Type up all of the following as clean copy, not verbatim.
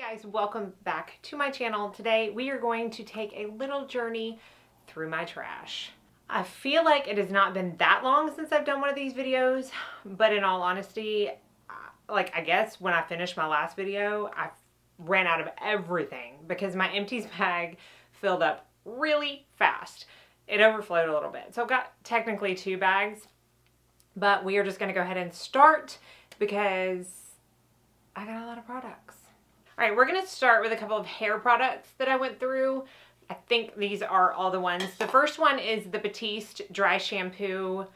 Guys, welcome back to my channel. Today we are going to take a little journey through my trash. I feel like it has not been that long since I've done one of these videos, but in all honesty, I guess when I finished my last video, I ran out of everything because my Empties bag filled up really fast. It overflowed a little bit. So I've got technically 2 bags, but we are just going to go ahead and start because I got a lot of products. All right, we're going to start with a couple of hair products that I went through. I think these are all the ones. The first one is the Ebates Dry Shampoo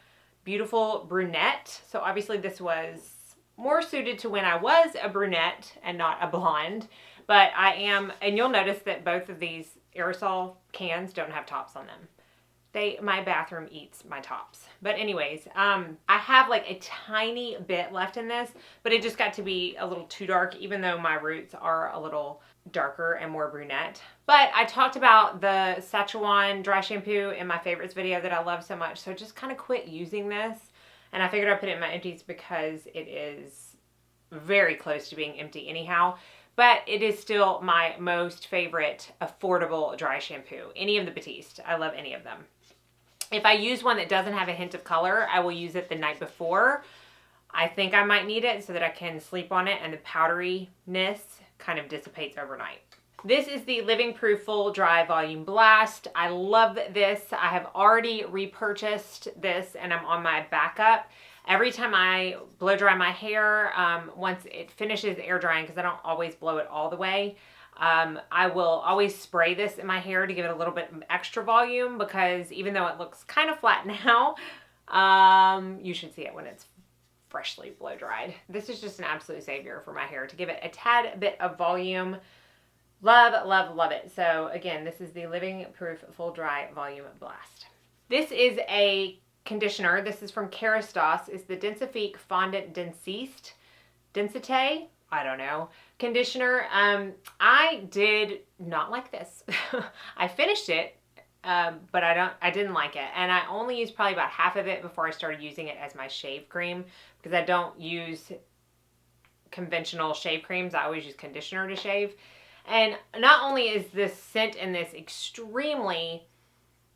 Beautiful Brunette. So obviously this was more suited to when I was a brunette and not a blonde. But I am, and you'll notice that both of these aerosol cans don't have tops on them. My bathroom eats my tops. But anyways, I have like a tiny bit left in this, but it just got to be a little too dark, even though my roots are a little darker and more brunette. But I talked about the Szechuan dry shampoo in my favorites video that I love so much, so I just kind of quit using this. And I figured I'd put it in my empties because it is very close to being empty anyhow. But it is still my most favorite affordable dry shampoo. Any of the Ebates. I love any of them. If I use one that doesn't have a hint of color, I will use it the night before. I think I might need it so that I can sleep on it and the powderiness kind of dissipates overnight. This is the Living Proof Full Dry Volume Blast. I love this. I have already repurchased this and I'm on my backup. Every time I blow dry my hair, once it finishes air drying, because I don't always blow it all the way, I will always spray this in my hair to give it a little bit of extra volume, because even though it looks kind of flat now, you should see it when it's freshly blow dried. This is just an absolute savior for my hair to give it a tad bit of volume. Love, love, love it. So again, this is the Living Proof Full Dry Volume Blast. This is a conditioner. This is from Kerastase. It's the Densifique Fondant Densité. I don't know. Conditioner. I did not like this. I finished it, but I didn't like it. And I only used probably about half of it before I started using it as my shave cream, because I don't use conventional shave creams. I always use conditioner to shave. And not only is this scent in this extremely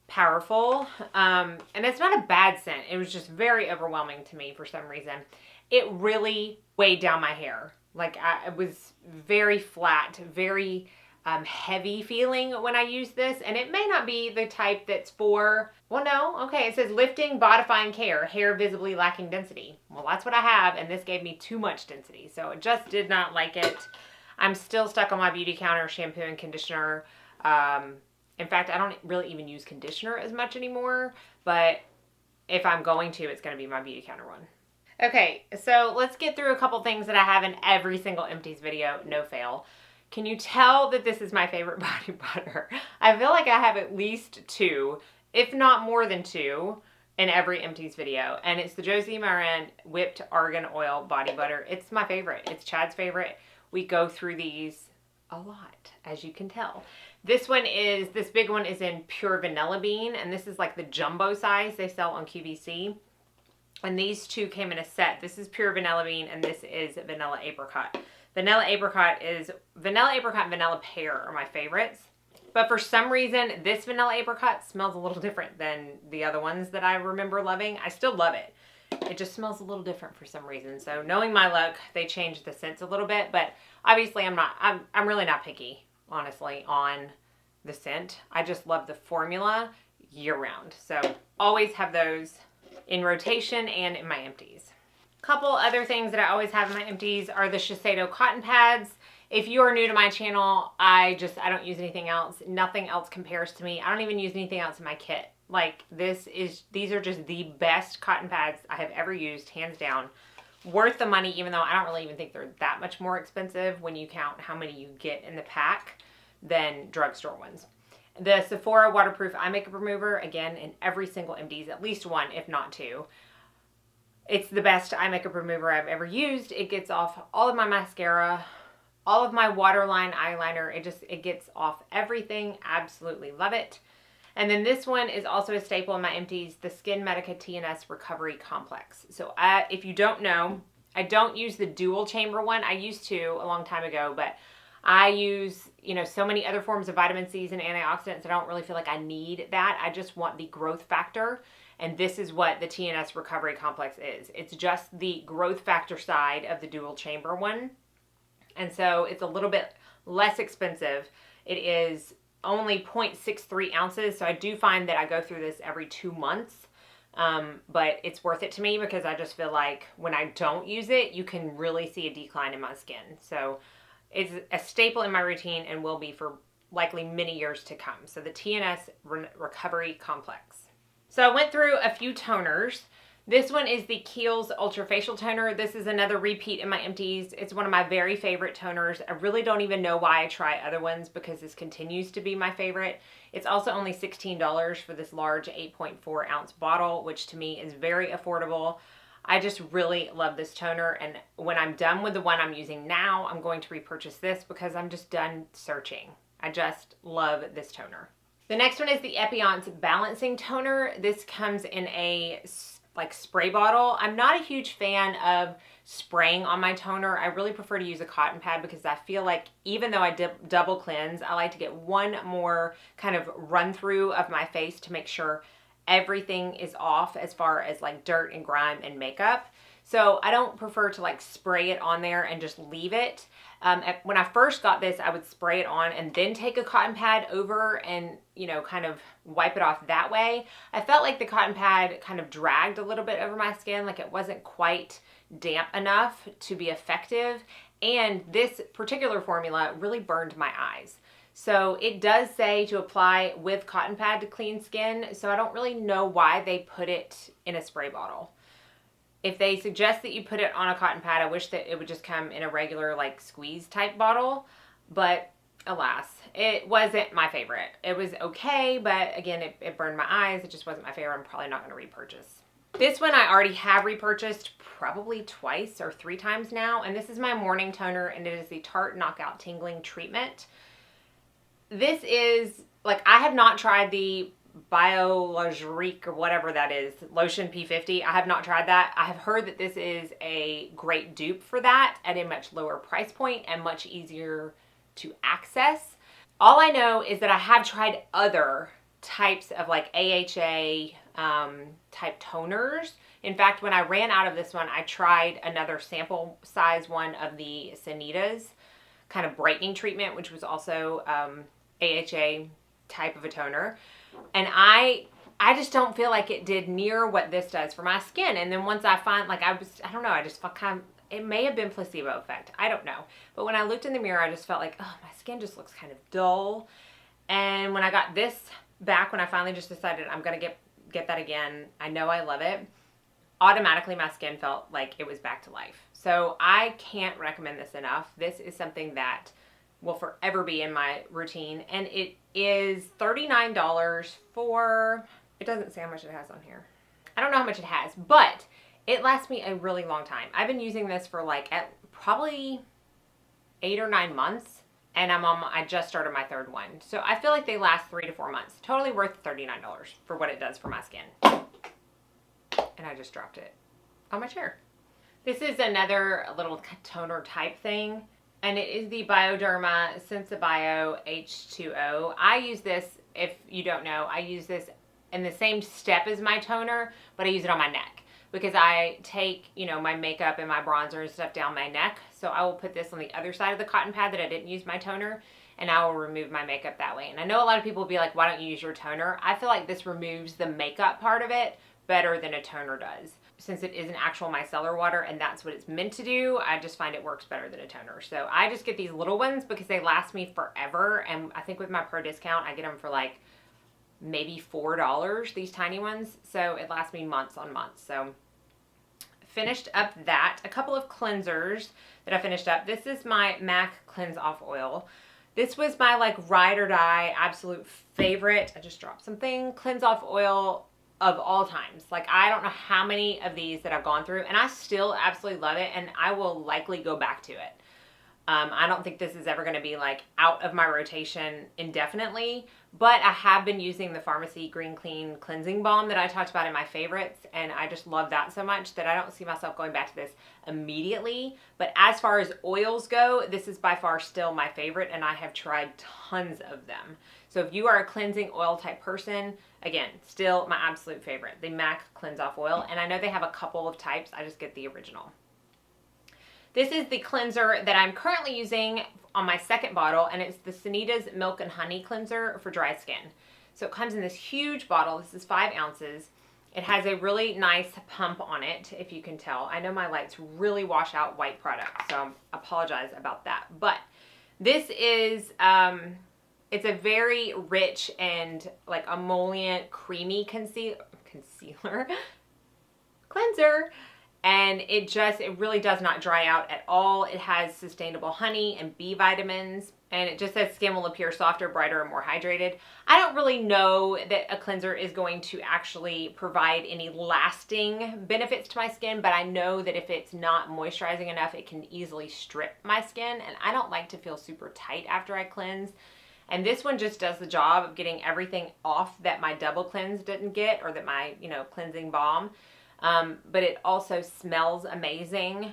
powerful, and it's not a bad scent. It was just very overwhelming to me for some reason. It really weighed down my hair. Like it was very flat, very heavy feeling when I used this. And it may not be the type that's for, well, no, okay, it says lifting, bodifying care, hair visibly lacking density. Well, that's what I have, and this gave me too much density. So I just did not like it. I'm still stuck on my Beautycounter shampoo and conditioner. In fact, I don't really even use conditioner as much anymore, but if I'm going to, it's going to be my Beautycounter one. Okay, so let's get through a couple things that I have in every single Empties video, no fail. Can you tell that this is my favorite body butter? I feel like I have at least 2, if not more than 2, in every Empties video, and it's the Josie Maran Whipped Argan Oil Body Butter. It's my favorite. It's Chad's favorite. We go through these a lot, as you can tell. This big one is in Pure Vanilla Bean, and this is like the jumbo size they sell on QVC. And these 2 came in a set. This is Pure Vanilla Bean, and this is Vanilla Apricot. Vanilla Apricot and Vanilla Pear are my favorites. But for some reason, this Vanilla Apricot smells a little different than the other ones that I remember loving. I still love it. It just smells a little different for some reason. So knowing my luck, they changed the scents a little bit. But obviously, I'm really not picky, honestly, on the scent. I just love the formula year round. So always have those in rotation and in my empties. Couple other things that I always have in my empties are the Shiseido cotton pads. If you are new to my channel, I don't use anything else. Nothing else compares to me. I don't even use anything else in my kit. Like these are just the best cotton pads I have ever used, hands down. Worth the money, even though I don't really even think they're that much more expensive when you count how many you get in the pack than drugstore ones. The Sephora Waterproof Eye Makeup Remover, again, in every single Empties, at least 1, if not 2. It's the best eye makeup remover I've ever used. It gets off all of my mascara, all of my waterline eyeliner. It gets off everything. Absolutely love it. And then this one is also a staple in my Empties, the Skin Medica TNS Recovery Complex. So if you don't know, I don't use the dual chamber one. I used to a long time ago, but I use, so many other forms of vitamin C's and antioxidants. I don't really feel like I need that. I just want the growth factor. And this is what the TNS Recovery Complex is. It's just the growth factor side of the dual chamber one. And so it's a little bit less expensive. It is only 0.63 ounces. So I do find that I go through this every 2 months. But it's worth it to me because I just feel like when I don't use it, you can really see a decline in my skin. So it's a staple in my routine and will be for likely many years to come. So the TNS Recovery Complex. So I went through a few toners. This one is the Kiehl's Ultra Facial Toner. This is another repeat in my Empties. It's one of my very favorite toners. I really don't even know why I try other ones because this continues to be my favorite. It's also only $16 for this large 8.4 ounce bottle, which to me is very affordable. I just really love this toner, and when I'm done with the one I'm using now, I'm going to repurchase this because I'm just done searching. I just love this toner. The next one is the Ebates Balancing Toner. This comes in a spray bottle. I'm not a huge fan of spraying on my toner. I really prefer to use a cotton pad because I feel like even though I double cleanse, I like to get one more kind of run through of my face to make sure everything is off as far as like dirt and grime and makeup. So I don't prefer to like spray it on there and just leave it. When I first got this, I would spray it on and then take a cotton pad over and, kind of wipe it off that way. I felt like the cotton pad kind of dragged a little bit over my skin, like it wasn't quite damp enough to be effective. And this particular formula really burned my eyes. So it does say to apply with cotton pad to clean skin. So I don't really know why they put it in a spray bottle. If they suggest that you put it on a cotton pad, I wish that it would just come in a regular like squeeze type bottle. But alas, it wasn't my favorite. It was okay, but again, it burned my eyes. It just wasn't my favorite. I'm probably not going to repurchase. This one I already have repurchased probably twice or 3 times now. And this is my morning toner, and it is the Tarte Knockout Tingling Treatment. This is, I have not tried the Biologique or whatever that is, Lotion P50. I have not tried that. I have heard that this is a great dupe for that at a much lower price point and much easier to access. All I know is that I have tried other types of AHA type toners. In fact, when I ran out of this one, I tried another sample size one of the Sanita's kind of brightening treatment, which was also AHA type of a toner. And I just don't feel like it did near what this does for my skin. And then once I find, I don't know, I just felt kind of, it may have been placebo effect. I don't know. But when I looked in the mirror, I just felt like, oh, my skin just looks kind of dull. And when I got this back, when I finally just decided I'm going to get that again, I know I love it, automatically my skin felt like it was back to life. So I can't recommend this enough. This is something that will forever be in my routine, and it is $39 for, it doesn't say how much it has on here. I don't know how much it has, but it lasts me a really long time. I've been using this for at probably 8 or 9 months, and I just started my 3rd one. So I feel like they last 3 to 4 months. Totally worth $39 for what it does for my skin. And I just dropped it on my chair. This is another little toner type thing, and it is the Bioderma Sensibio H2O. I use this, if you don't know, I use this in the same step as my toner, but I use it on my neck because I take, my makeup and my bronzer and stuff down my neck. So I will put this on the other side of the cotton pad that I didn't use my toner, and I will remove my makeup that way. And I know a lot of people will be like, why don't you use your toner? I feel like this removes the makeup part of it better than a toner does. Since it is an actual micellar water and that's what it's meant to do, I just find it works better than a toner. So I just get these little ones because they last me forever. And I think with my pro discount, I get them for maybe $4, these tiny ones. So it lasts me months on months. So finished up that. A couple of cleansers that I finished up. This is my MAC Cleanse Off Oil. This was my ride or die absolute favorite. I just dropped something. Cleanse Off Oil of all times. I don't know how many of these that I've gone through, and I still absolutely love it, and I will likely go back to it. I don't think this is ever going to be like out of my rotation indefinitely, but I have been using the Pharmacy Green Clean Cleansing Balm that I talked about in my favorites, and I just love that so much that I don't see myself going back to this immediately. But as far as oils go, this is by far still my favorite, and I have tried tons of them. So if you are a cleansing oil type person, again, still my absolute favorite, the MAC Cleanse Off Oil, and I know they have a couple of types. I just get the original. This is the cleanser that I'm currently using on my second bottle, and it's the Sanita's Milk and Honey Cleanser for dry skin. So it comes in this huge bottle. This is 5 ounces. It has a really nice pump on it, if you can tell. I know my lights really wash out white product, so I apologize about that. But this is, it's a very rich and like emollient, creamy concealer, cleanser. And it really does not dry out at all. It has sustainable honey and B vitamins. And it just says skin will appear softer, brighter, and more hydrated. I don't really know that a cleanser is going to actually provide any lasting benefits to my skin, but I know that if it's not moisturizing enough, it can easily strip my skin. And I don't like to feel super tight after I cleanse. And this one just does the job of getting everything off that my double cleanse didn't get, or that my, cleansing balm. But it also smells amazing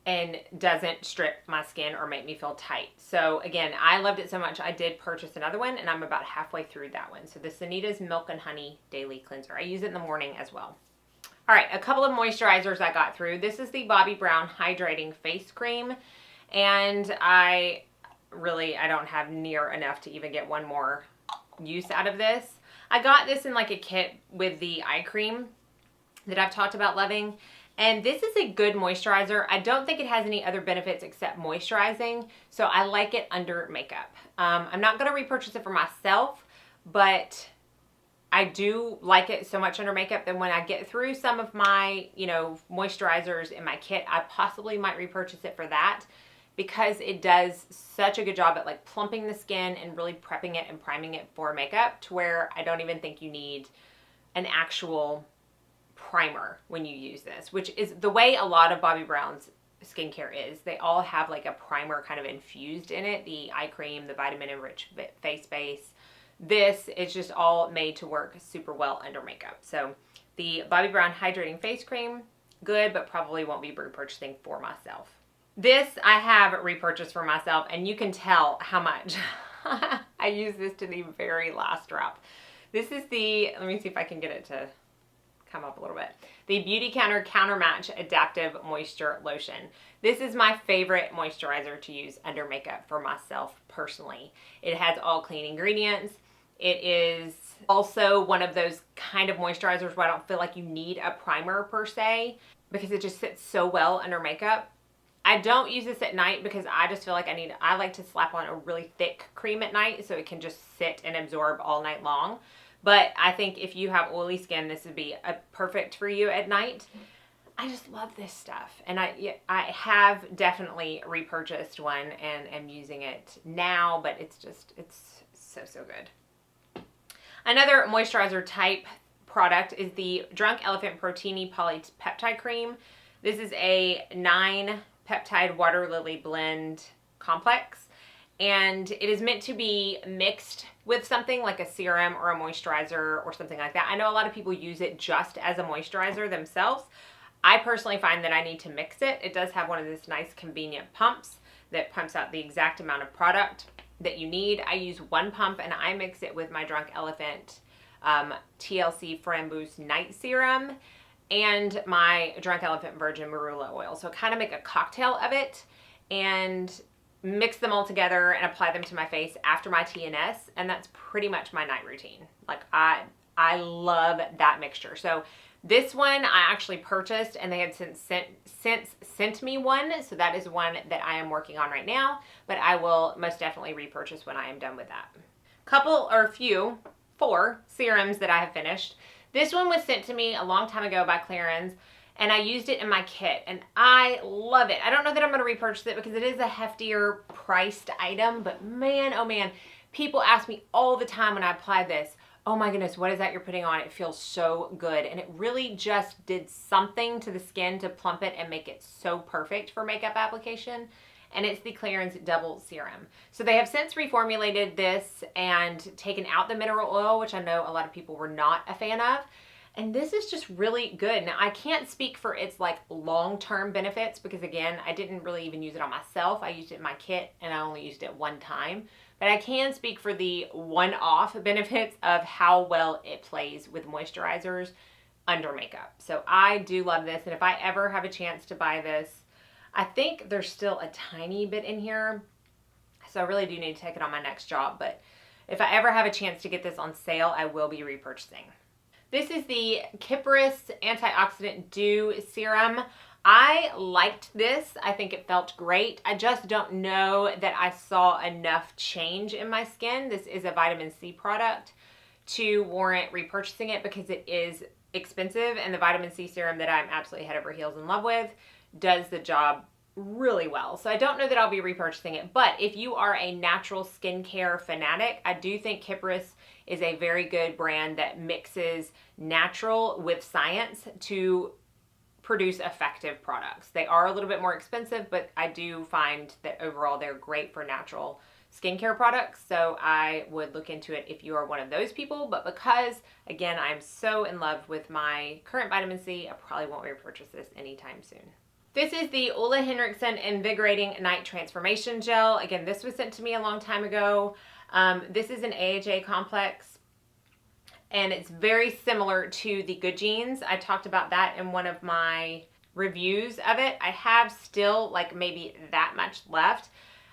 and doesn't strip my skin or make me feel tight. So again, I loved it so much, I did purchase another one, and I'm about halfway through that one. So the Sanita's Milk and Honey Daily Cleanser. I use it in the morning as well. All right, a couple of moisturizers I got through. This is the Bobbi Brown Hydrating Face Cream, and I don't have near enough to even get one more use out of this. I got this in like a kit with the eye cream that I've talked about loving. And this is a good moisturizer. I don't think it has any other benefits except moisturizing, so I like it under makeup. I'm not going to repurchase it for myself, but I do like it so much under makeup that when I get through some of my, moisturizers in my kit, I possibly might repurchase it for that, because it does such a good job at like plumping the skin and really prepping it and priming it for makeup, to where I don't even think you need an actual primer when you use this, which is the way a lot of Bobbi Brown's skincare is. They all have like a primer kind of infused in it. The eye cream, the vitamin enriched face base. This is just all made to work super well under makeup. So the Bobbi Brown Hydrating Face Cream, good, but probably won't be repurchasing for myself. This I have repurchased for myself, and you can tell how much I use this to the very last drop. This is the, let me see if I can get it to come up a little bit. The Beautycounter Counter Match Adaptive Moisture Lotion. This is my favorite moisturizer to use under makeup for myself personally. It has all clean ingredients. It is also one of those kind of moisturizers where I don't feel like you need a primer per se, because it just sits so well under makeup. I don't use this at night because I just feel like I like to slap on a really thick cream at night so it can just sit and absorb all night long. But I think if you have oily skin, this would be perfect for you at night. I just love this stuff. And I have definitely repurchased one and am using it now, but it's so, so good. Another moisturizer type product is the Drunk Elephant Protini Polypeptide Cream. This is a 9 peptide water lily blend complex. And it is meant to be mixed with something like a serum or a moisturizer or something like that. I know a lot of people use it just as a moisturizer themselves. I personally find that I need to mix it. It does have one of these nice convenient pumps that pumps out the exact amount of product that you need. I use one pump and I mix it with my Drunk Elephant TLC Framboos Night Serum and my Drunk Elephant Virgin Marula Oil. So kind of make a cocktail of it and mix them all together and apply them to my face after my TNS, and that's pretty much my night routine. Like I love that mixture. So this one I actually purchased, and they had since sent me one, so that is one that I am working on right now, but I will most definitely repurchase when I am done with that. Four serums that I have finished. This one was sent to me a long time ago by Clarins, and I used it in my kit, and I love it. I don't know that I'm going to repurchase it because it is a heftier priced item, but man, oh man, people ask me all the time when I apply this, oh my goodness, what is that you're putting on? It feels so good. And it really just did something to the skin to plump it and make it so perfect for makeup application. and it's the Clarins Double Serum. So they have since reformulated this and taken out the mineral oil, which I know a lot of people were not a fan of. And this is just really good. Now, I can't speak for its like long-term benefits because again, I didn't really even use it on myself. I used it in my kit and I only used it one time. But I can speak for the one-off benefits of how well it plays with moisturizers under makeup. So I do love this. And if I ever have a chance to buy this, I think there's still a tiny bit in here. So I really do need to take it on my next job. But if I ever have a chance to get this on sale, I will be repurchasing. This is the Kypris Antioxidant Dew Serum. I liked this. I think it felt great. I just don't know that I saw enough change in my skin. This is a vitamin C product to warrant repurchasing it because it is expensive, and the vitamin C serum that I'm absolutely head over heels in love with does the job really well. So I don't know that I'll be repurchasing it, but if you are a natural skincare fanatic, I do think Kypris is a very good brand that mixes natural with science to produce effective products. They are a little bit more expensive, but I do find that overall they're great for natural skincare products. So I would look into it if you are one of those people. But because, again, I'm so in love with my current vitamin C, I probably won't repurchase this anytime soon. This is the Ole Henriksen Invigorating Night Transformation Gel. Again, this was sent to me a long time ago. This is an AHA complex, and it's very similar to the Good Genes. I talked about that in one of my reviews of it. I have still like maybe that much left.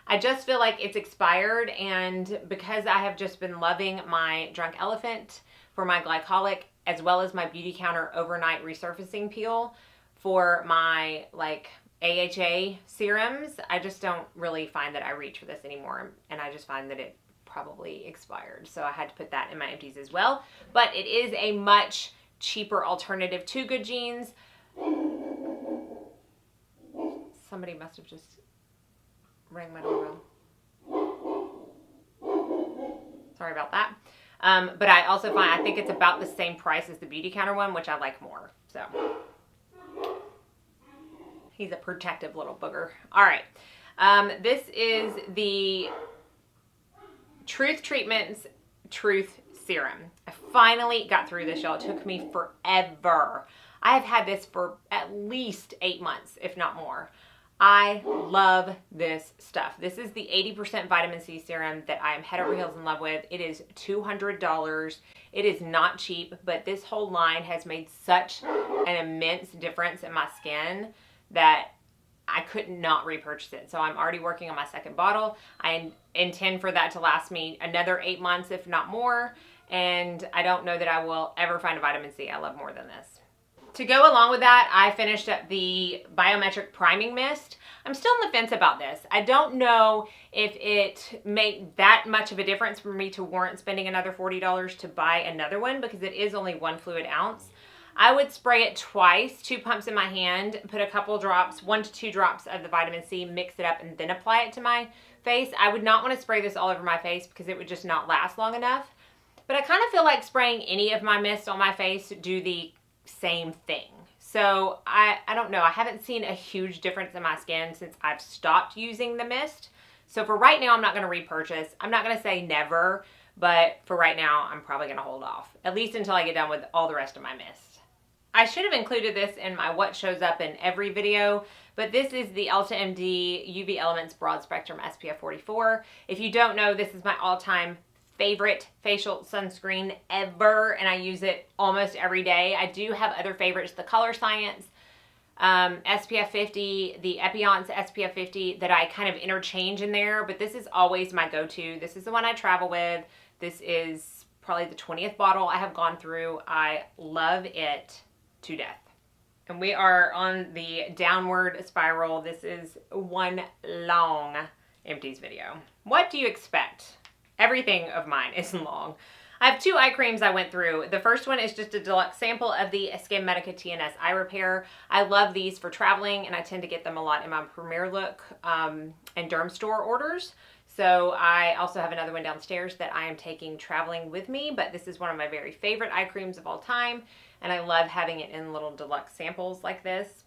I just feel like it's expired, and because I have just been loving my Drunk Elephant for my glycolic as well as my Beautycounter Overnight Resurfacing Peel for my like AHA serums, I just don't really find that I reach for this anymore, and I just find that it probably expired. So I had to put that in my Empties as well. But it is a much cheaper alternative to Good Genes. Somebody must have just rang my doorbell. Sorry about that. But I also find, I think it's about the same price as the Beautycounter one, which I like more. So he's a protective little booger. All right. This is the Truth Treatments Truth Serum. I finally got through this, y'all. It took me forever. I have had this for at least 8 months, if not more. I love this stuff. This is the 80% vitamin C serum that I am head over heels in love with. It is $200. It is not cheap, but this whole line has made such an immense difference in my skin that I could not repurchase it. So I'm already working on my second bottle. I intend for that to last me another 8 months, if not more. And I don't know that I will ever find a vitamin C I love more than this. To go along with that, I finished up the Biometric Priming Mist. I'm still on the fence about this. I don't know if it made that much of a difference for me to warrant spending another $40 to buy another one because it is only 1 fluid ounce. I would spray it twice, 2 pumps in my hand, put a couple drops, 1 to 2 drops of the vitamin C, mix it up, and then apply it to my face. I would not want to spray this all over my face because it would just not last long enough. But I kind of feel like spraying any of my mist on my face do the same thing. So I don't know. I haven't seen a huge difference in my skin since I've stopped using the mist. So for right now, I'm not going to repurchase. I'm not going to say never, but for right now, I'm probably going to hold off, at least until I get done with all the rest of my mist. I should have included this in my what shows up in every video, but this is the Ulta MD UV Elements Broad Spectrum SPF 44. If you don't know, this is my all-time favorite facial sunscreen ever, and I use it almost every day. I do have other favorites, the Color Science SPF 50, the Epionce SPF 50 that I kind of interchange in there, but this is always my go-to. This is the one I travel with. This is probably the 20th bottle I have gone through. I love it to death. And we are on the downward spiral. This is one long Empties video. What do you expect? Everything of mine is long. I have 2 eye creams I went through. The first one is just a deluxe sample of the Skin Medica TNS Eye Repair. I love these for traveling, and I tend to get them a lot in my Premier Look and Derm Store orders. So I also have another one downstairs that I am taking traveling with me, but this is one of my very favorite eye creams of all time, and I love having it in little deluxe samples like this.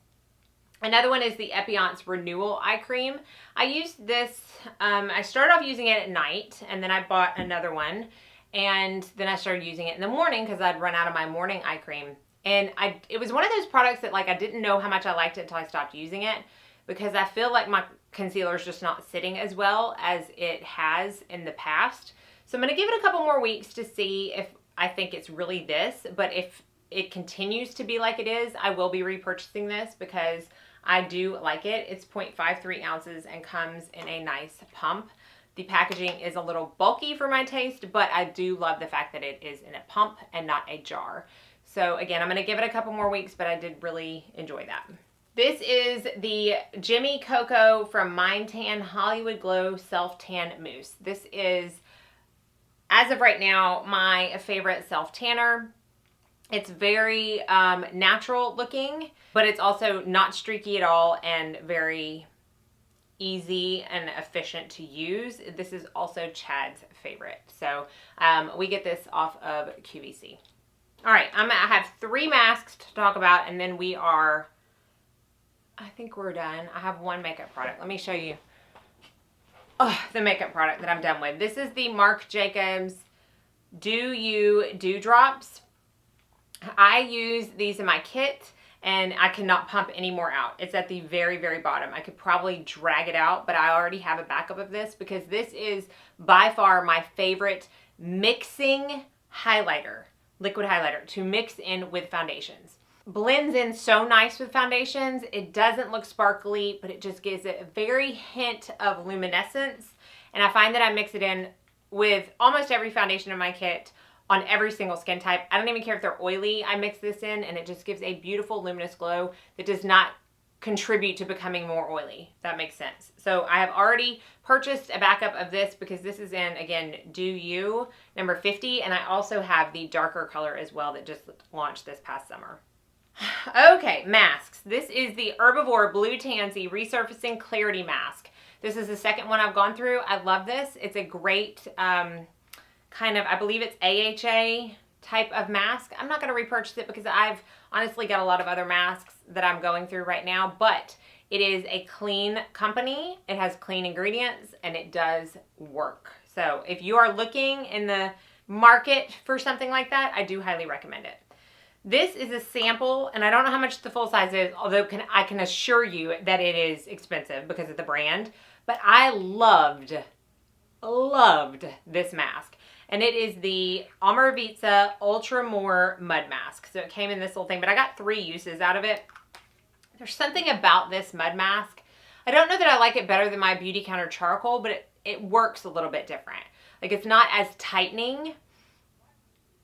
Another one is the Ebates Renewal Eye Cream. I used this, I started off using it at night, and then I bought another one, and then I started using it in the morning because I'd run out of my morning eye cream. And it was one of those products that, like, I didn't know how much I liked it until I stopped using it, because I feel like my concealer is just not sitting as well as it has in the past. So I'm going to give it a couple more weeks to see if I think it's really this, but if it continues to be like it is, I will be repurchasing this because I do like it. It's 0.53 ounces and comes in a nice pump. The packaging is a little bulky for my taste, but I do love the fact that it is in a pump and not a jar. So again, I'm going to give it a couple more weeks, but I did really enjoy that. This is the Jimmy Coco from Mind Tan Hollywood Glow Self Tan Mousse. This is, as of right now, my favorite self tanner. It's very natural looking, but it's also not streaky at all and very easy and efficient to use. This is also Chad's favorite. So we get this off of QVC. All right, I have 3 masks to talk about, and then I think we're done. I have one makeup product. Let me show you the makeup product that I'm done with. This is the Marc Jacobs Do You Dewdrops. I use these in my kit, and I cannot pump any more out. It's at the very, very bottom. I could probably drag it out, but I already have a backup of this because this is by far my favorite mixing highlighter, liquid highlighter, to mix in with foundations. Blends in so nice with foundations. It doesn't look sparkly, but it just gives it a very hint of luminescence. And I find that I mix it in with almost every foundation in my kit on every single skin type. I don't even care if they're oily. I mix this in and it just gives a beautiful luminous glow that does not contribute to becoming more oily. If that makes sense. So I have already purchased a backup of this because this is in, again, Do You number 50. And I also have the darker color as well that just launched this past summer. Okay, masks. This is the Herbivore Blue Tansy Resurfacing Clarity Mask. This is the second one I've gone through. I love this. It's a great kind of, I believe it's AHA type of mask. I'm not going to repurchase it because I've honestly got a lot of other masks that I'm going through right now, but it is a clean company. It has clean ingredients and it does work. So if you are looking in the market for something like that, I do highly recommend it. This is a sample, and I don't know how much the full size is, although I can assure you that it is expensive because of the brand, but I loved this mask. And it is the Amorvizza Ultra More Mud Mask. So it came in this little thing, but I got 3 uses out of it. There's something about this mud mask. I don't know that I like it better than my Beautycounter charcoal, but it works a little bit different. Like, it's not as tightening.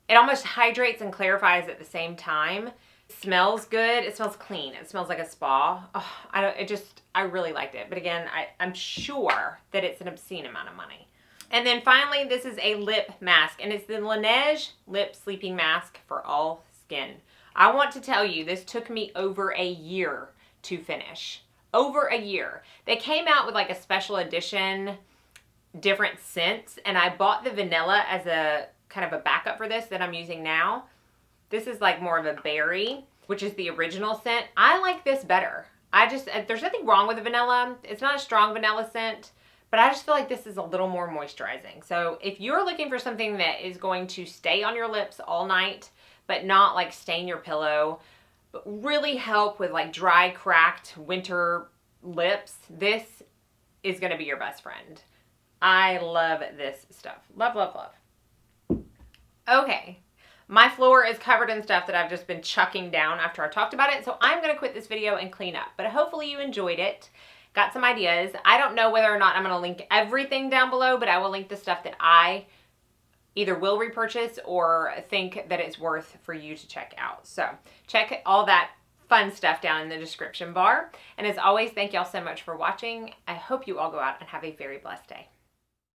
It almost hydrates and clarifies at the same time. It smells good. It smells clean. It smells like a spa. Oh, I really liked it. But again, I'm sure that it's an obscene amount of money. And then finally, this is a lip mask, and it's the Laneige Lip Sleeping Mask for all skin. I want to tell you, this took me over a year to finish. Over a year. They came out with like a special edition, different scents, and I bought the vanilla as a kind of a backup for this that I'm using now. This is like more of a berry, which is the original scent. I like this better. There's nothing wrong with the vanilla. It's not a strong vanilla scent, but I just feel like this is a little more moisturizing. So if you're looking for something that is going to stay on your lips all night, but not like stain your pillow, but really help with like dry, cracked winter lips, this is going to be your best friend. I love this stuff. Love, love, love. Okay, my floor is covered in stuff that I've just been chucking down after I talked about it, so I'm going to quit this video and clean up. But hopefully you enjoyed it, got some ideas. I don't know whether or not I'm going to link everything down below, but I will link the stuff that I either will repurchase or think that it's worth for you to check out. So check all that fun stuff down in the description bar. And as always, thank y'all so much for watching. I hope you all go out and have a very blessed day.